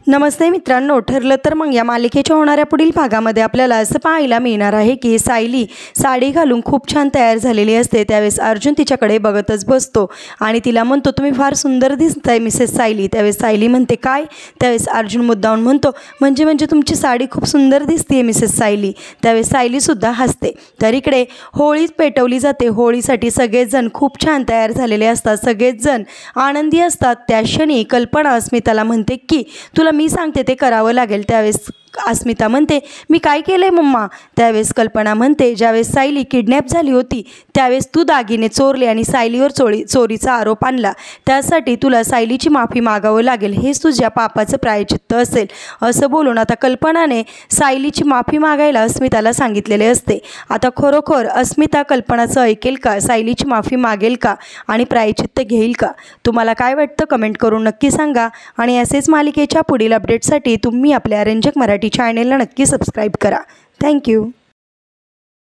नमस्ते मित्रांनो, ठरलं तर मग या मालिकेच्या होणाऱ्या पुढील भागामध्ये आपल्याला असं पाहायला मिळणार आहे की सायली साडी घालून खूप छान तयार झालेली असते। त्यावेळेस अर्जुन तिच्याकडे बघतच बसतो आणि तिला म्हणतो, तुम्ही फार सुंदर दिसताय मिसेस सायली। त्यावेळेस सायली म्हणते, काय? त्यावेळेस अर्जुन मुद्दामून म्हणतो, म्हणजे तुमची साडी खूप सुंदर दिसते मिसेस सायली। त्यावेळेस सायलीसुद्धा हसते। तर इकडे होळी पेटवली जाते। होळीसाठी सगळेच जण खूप छान तयार झालेले असतात, सगळेच जण आनंदी असतात। त्या क्षणी कल्पना अस्मिताला म्हणते की तुला मी सांगते ते करावं लागेल। त्यावेळेस अस्मिता म्हणते, मी काय केलंय मम्मा? त्यावेळेस कल्पना म्हणते, ज्यावेळेस सायली किडनॅप झाली होती त्यावेळेस तू दागिने चोरले आणि सायलीवर चोरीचा आरोप आणला, त्यासाठी तुला सायलीची माफी मागावं लागेल, हेच तुझ्या पापाचं प्रायश्चित्त असेल। असं बोलून आता कल्पनाने सायलीची माफी मागायला अस्मिताला सांगितलेले असते। आता खरोखर अस्मिता कल्पनाचं ऐकेल का? सायलीची माफी मागेल का आणि प्रायश्चित्त घेईल का? तुम्हाला काय वाटतं कमेंट करून नक्की सांगा आणि असेच मालिकेच्या पुढील अपडेटसाठी तुम्ही आपल्या रंजक मराठी चॅनेलला नक्की सबस्क्राईब करा। थँक्यू।